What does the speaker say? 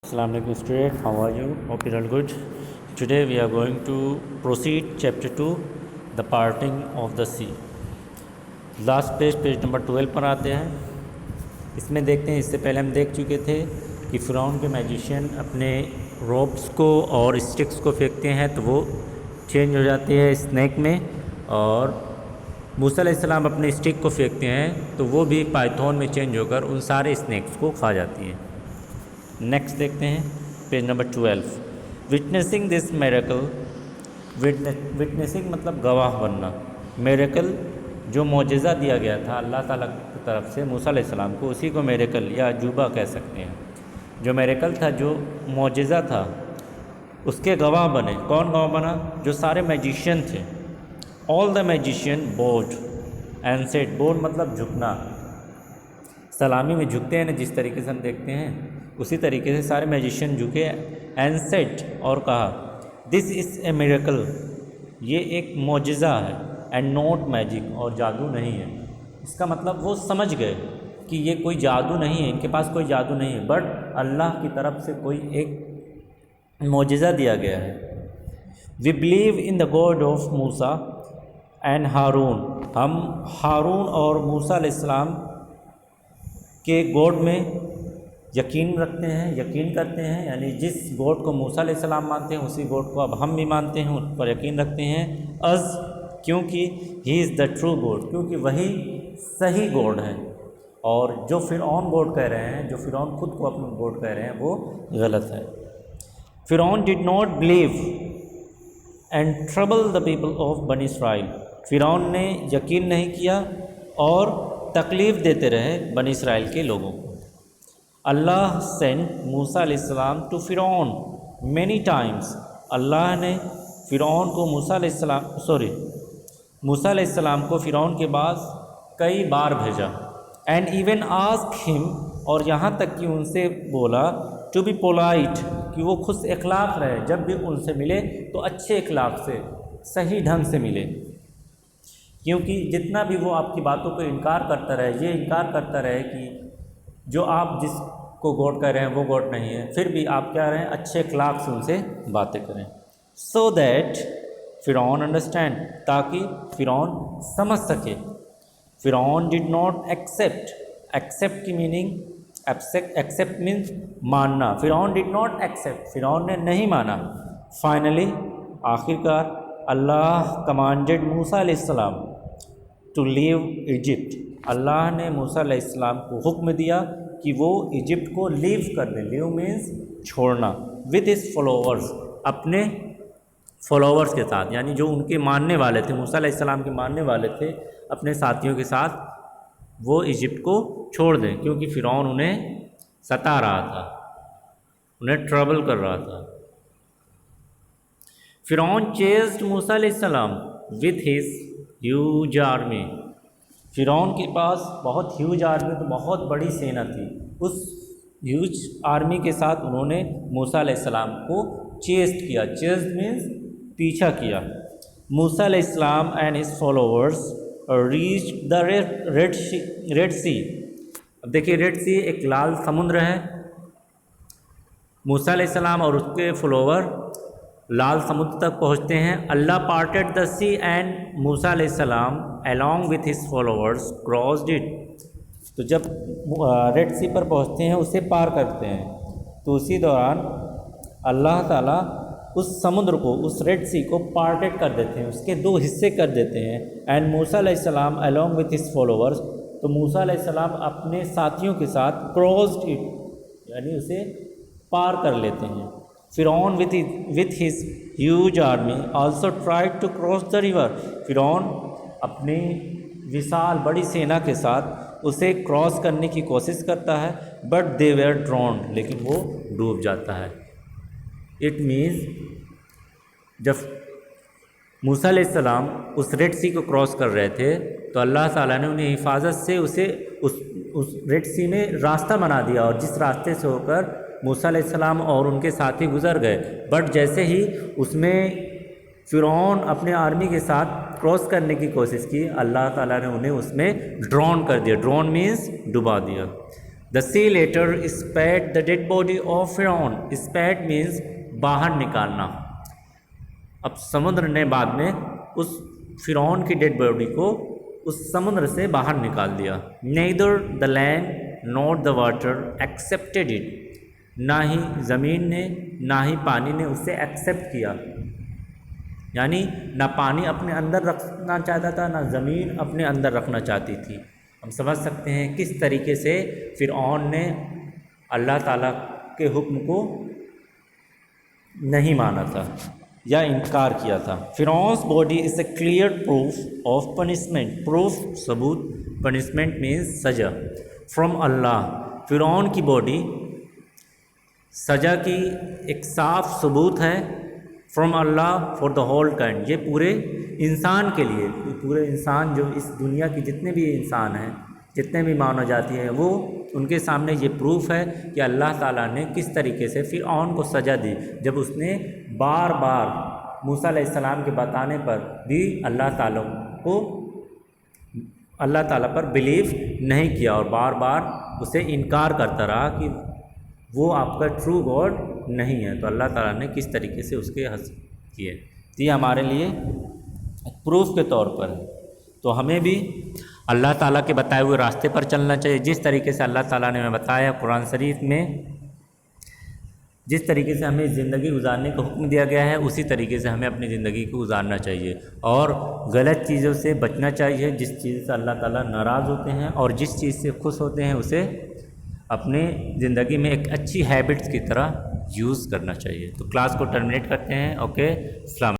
Assalamu alaikum student, how are you? Hope you're all good. Today we are going to proceed chapter 2, the parting of the sea. Last page number 12 पर आते हैं। इसमें देखते हैं, इससे पहले हम देख चुके थे कि फ़िरौन के मैजिशियन अपने रोप्स को और स्टिक्स को फेंकते हैं तो वो चेंज हो जाती है स्नैक में, और मूसा अलैहिस्सलाम अपने स्टिक को फेंकते हैं तो वो भी पाइथन में चेंज होकर उन सारे स्नैक्स को खा जाती है। नेक्स्ट देखते हैं page number 12। Witnessing this miracle, witnessing मतलब गवाह बनना, मेरेकल जो मौजज़ा दिया गया था अल्लाह ताला की तरफ से मूसा अलैहिस्सलाम को, उसी को मेरेकल या अजूबा कह सकते हैं। जो मेरेकल था, जो मौजज़ा था, उसके गवाह बने। कौन गवाह बना? जो सारे मैजिशियन थे। All the magician bowed and said, bowed मतलब झुकना, सलामी में झुकते हैं ना, जिस तरीके से हम देखते हैं उसी तरीके से सारे मैजिशियन झुके एंड सेड, और कहा दिस इज़ ए मिरेकल, ये एक मौजज़ा है, एंड नॉट मैजिक, और जादू नहीं है। इसका मतलब वो समझ गए कि ये कोई जादू नहीं है, इनके पास कोई जादू नहीं है, बट अल्लाह की तरफ से कोई एक मौजज़ा दिया गया है। We believe in the God of Musa and Haroon, हम हारून और मूसा अलैहिस्सलाम के गॉड में यकीन रखते हैं, यकीन करते हैं, यानी जिस गॉड को मूसा अलैहिस्सलाम मानते हैं उसी गॉड को अब हम भी मानते हैं, उन पर यकीन रखते हैं। अज़, क्योंकि he is the true God, क्योंकि वही सही गॉड है, और जो फ़िरौन गॉड कह रहे हैं, जो फ़िरौन खुद को अपना गॉड कह रहे हैं, वो गलत है। फ़िरौन did not believe and trouble the people of बनी इसराइल, फ़िरौन ने यकीन नहीं किया और तकलीफ़ देते रहे बनी इसराइल के लोगों को। अल्लाह सेंट मूसा अलैहिस्सलाम टू फ़िरौन मैनी टाइम्स, अल्लाह ने फ़िरौन को मूसा अलैहिस्सलाम को फ़िरौन के पास कई बार भेजा। एंड इवन आस्क हिम, और यहाँ तक कि उनसे बोला, टू बी पोलाइट, कि वो खुश इखलाक रहे, जब भी उनसे मिले तो अच्छे इखलाक से, सही ढंग से मिले। क्योंकि जितना भी वो आपकी बातों को इनकार करता रहे, ये इनकार करता रहे कि जो आप जिसको गॉड कह रहे हैं वो गॉड नहीं है, फिर भी आप क्या रहे हैं, अच्छे इखलाक से उनसे बातें करें। सो दैट फ़िरौन अंडरस्टैंड, ताकि फ़िरौन समझ सके। फ़िरौन डिड नॉट एक्सेप्ट, एक्सेप्ट की मीनिंग, एक्सेप्ट मीन्स मानना। फ़िरौन डिड नॉट एक्सेप्ट, फ़िरौन ने नहीं माना। फाइनली, आखिरकार, अल्लाह कमांडेड मूसा अलैहिस्सलाम टू लीव इजिप्ट, अल्लाह ने मूसा अलैहिस्सलाम को हुक्म दिया कि वो इजिप्ट को लीव कर दें। लीव मीन्स छोड़ना। विद हिज फॉलोअर्स, अपने फॉलोअर्स के साथ, यानी जो उनके मानने वाले थे, मूसा अलैहिस्सलाम के मानने वाले थे, अपने साथियों के साथ वो इजिप्ट को छोड़ दें, क्योंकि फ़िरौन उन्हें सता रहा था, उन्हें ट्रबल कर रहा था। फ़िरौन चेस्ड मूसा अलैहिस्सलाम विथ हिज ह्यूज आर्मी, फ़िरौन के पास बहुत ह्यूज आर्मी, तो बहुत बड़ी सेना थी। उस ह्यूज आर्मी के साथ उन्होंने मूसा अलैहिस्सलाम को चेस्ट किया। चेस्ट मीन्स पीछा किया। मूसा अलैहिस्सलाम and his followers reach the Red Sea. अब देखिए, रेड सी एक लाल समुद्र है। मूसा अलैहिस्सलाम और उसके फॉलोअर लाल समुद्र तक पहुँचते हैं। अल्लाह पार्टेड द सी एंड मूसा अलैहिस्सलाम along with his followers crossed it, तो जब रेड सी पर पहुँचते हैं, उसे पार करते हैं, तो उसी दौरान अल्लाह ताला उस समुद्र को, उस रेड सी को पार्टेड कर देते हैं, उसके दो हिस्से कर देते हैं। एंड मूसा अलैहिस्सलाम अलॉन्ग विथ हिज फॉलोअर्स, तो मूसा अलैहिस्सलाम अपने साथियों के साथ क्रॉस्ड इट, यानी उसे पार कर लेते हैं। फ़िरौन with his huge army also tried to cross the river, फ़िरौन अपनी विशाल बड़ी सेना के साथ उसे क्रॉस करने की कोशिश करता है, बट दे वेर ड्रॉन्ड, लेकिन वो डूब जाता है। इट मीन्स जब मूसा अलैहिस्सलाम उस रेड सी को क्रॉस कर रहे थे, तो अल्लाह ताला ने उन्हें हिफाजत से उसे उस रेड सी में रास्ता बना दिया, और जिस रास्ते से होकर मूसा अलैहिस्सलाम और उनके साथी गुजर गए, बट जैसे ही उसमें फ़िरौन अपने आर्मी के साथ क्रॉस करने की कोशिश की, अल्लाह ताला ने उन्हें उसमें ड्रॉन कर दिया। ड्रॉन मीन्स डुबा दिया। The sea later spat the dead body of Pharaoh. Spat means बाहर निकालना. अब समुद्र ने बाद में उस फिरौन की डेड बॉडी को उस समुद्र से बाहर निकाल दिया. Neither the land nor the water accepted it. ना ही ज़मीन ने ना ही पानी ने उसे एक्सेप्ट किया. यानी ना पानी अपने अंदर रखना चाहता था, ना ज़मीन अपने अंदर रखना चाहती थी. हम समझ सकते हैं किस तरीके से फिरौन ने अल्लाह ताला के हुक्म को नहीं माना था या इनकार किया था. Firaun's body is a clear proof of punishment. Proof सबूत, पनिशमेंट मीन्स सज़ा. फ्रॉम अल्लाह. फिरौन की बॉडी सज़ा की एक साफ सबूत है. From Allah for the whole kind. ये पूरे इंसान के लिए, पूरे इंसान जो इस दुनिया की जितने भी इंसान हैं, जितने भी मानव जाति है, वो उनके सामने ये प्रूफ है कि अल्लाह ताला ने किस तरीके से फिरऔन को सज़ा दी जब उसने बार बार मूसा अलैहिस्सलाम के बताने पर भी अल्लाह ताला पर बिलीव नहीं किया और बार बार उसे इनकार करता रहा कि वो आपका ट्रू गॉड नहीं है. तो अल्लाह ताला ने किस तरीके से उसके हंस किए. तो ये हमारे लिए प्रूफ के तौर पर है. तो हमें भी अल्लाह ताला के बताए हुए रास्ते पर चलना चाहिए. जिस तरीके से अल्लाह ताला ने हमें बताया कुरान शरीफ में, जिस तरीके से हमें ज़िंदगी गुजारने का हुक्म दिया गया है, उसी तरीके से हमें अपनी ज़िंदगी को गुजारना चाहिए और गलत चीज़ों से बचना चाहिए. जिस चीज़ से अल्लाह ताला नाराज़ होते हैं और जिस चीज़ से खुश होते हैं उसे अपने ज़िंदगी में एक अच्छी हैबिट्स की तरह यूज़ करना चाहिए. तो क्लास को टर्मिनेट करते हैं. ओके, अस्सलाम.